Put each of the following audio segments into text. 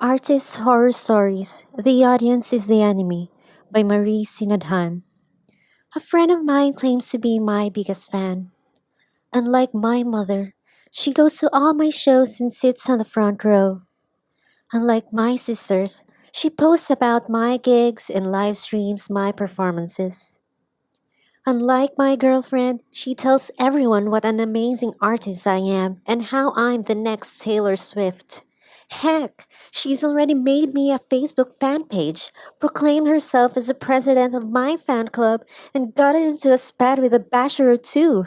Artist Horror Stories The Audience is the Enemy by Sinadjan. A friend of mine claims to be my biggest fan. Unlike my mother, she goes to all my shows and sits on the front row. Unlike my sisters, she posts about my gigs and live streams my performances. Unlike my girlfriend, she tells everyone what an amazing artist I am and how I'm the next Taylor Swift. Heck, she's already made me a Facebook fan page, proclaimed herself as the president of my fan club, and got into a spat with a basher or two.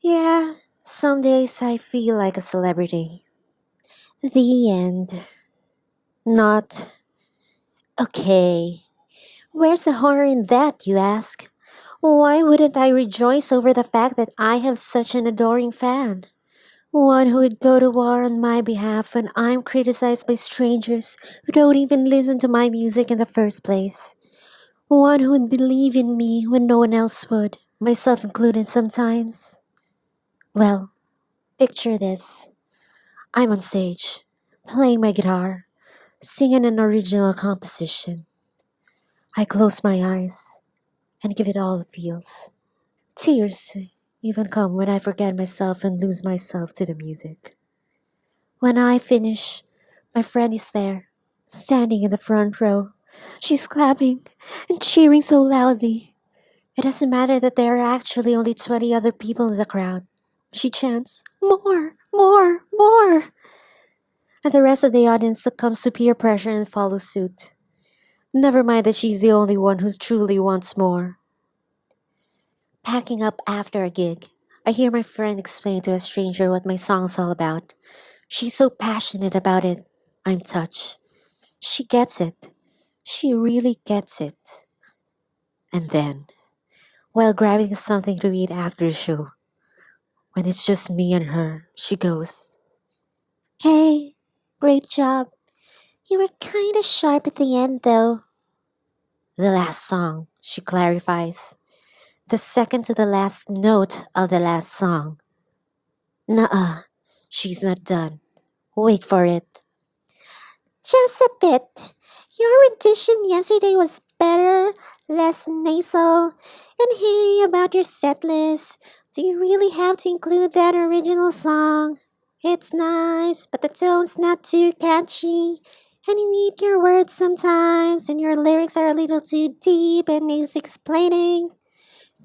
Yeah, some days I feel like a celebrity. The end. Not okay. Where's the horror in that, you ask? Why wouldn't I rejoice over the fact that I have such an adoring fan? One who would go to war on my behalf when I'm criticized by strangers who don't even listen to my music in the first place. One who would believe in me when no one else would, myself included sometimes. Well, picture this. I'm on stage, playing my guitar, singing an original composition. I close my eyes and give it all the feels. Tears even come when I forget myself and lose myself to the music. When I finish, my friend is there, standing in the front row. She's clapping and cheering so loudly. It doesn't matter that there are actually only 20 other people in the crowd. She chants, "More, more, more!" And the rest of the audience succumbs to peer pressure and follows suit. Never mind that she's the only one who truly wants more. Packing up after a gig, I hear my friend explain to a stranger what my song's all about. She's so passionate about it. I'm touched. She gets it. She really gets it. And then, while grabbing something to eat after the show, when it's just me and her, she goes, "Hey, great job. You were kinda sharp at the end though." The last song, she clarifies. The second to the last note of the last song. Nuh-uh, she's not done. Wait for it. "Just a bit. Your rendition yesterday was better, less nasal. And hey, about your set list, do you really have to include that original song? It's nice, but the tone's not too catchy. And you need your words sometimes, and your lyrics are a little too deep and needs explaining.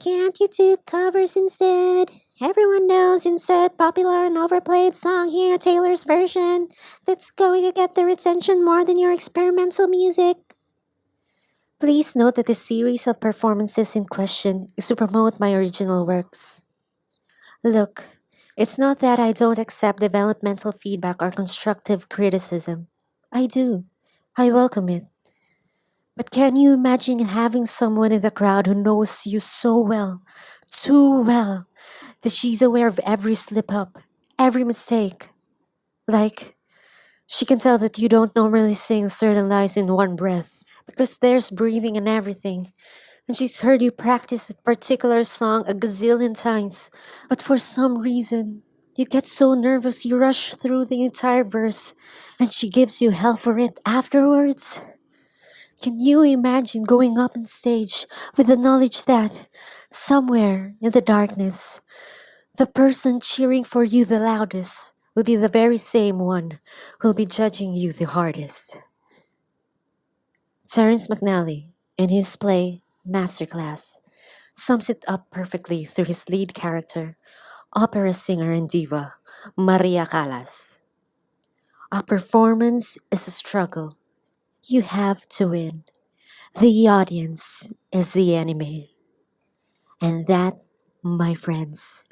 Can't you do covers instead? Everyone knows insert popular and overplayed song here, Taylor's version. That's going to get their attention more than your experimental music." Please note that the series of performances in question is to promote my original works. Look, it's not that I don't accept developmental feedback or constructive criticism. I do. I welcome it. But can you imagine having someone in the crowd who knows you so well, too well, that she's aware of every slip up, every mistake? Like, she can tell that you don't normally sing certain lines in one breath because there's breathing and everything. And she's heard you practice a particular song a gazillion times, but for some reason, you get so nervous you rush through the entire verse and she gives you hell for it afterwards. Can you imagine going up on stage with the knowledge that, somewhere in the darkness, the person cheering for you the loudest will be the very same one who'll be judging you the hardest? Terence McNally, in his play Masterclass, sums it up perfectly through his lead character, opera singer and diva, Maria Callas. A performance is a struggle. You have to win. The audience is the enemy. And that, my friends,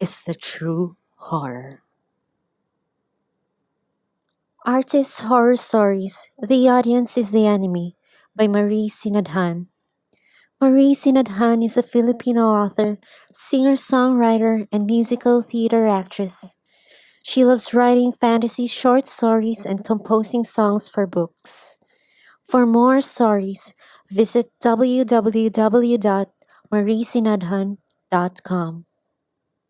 is the true horror. Artist Horror Stories The Audience is the Enemy by Sinadjan. Sinadjan is a Filipino author, singer-songwriter, and musical theater actress. She loves writing fantasy short stories and composing songs for books. For more stories, visit www.mariesinadhan.com.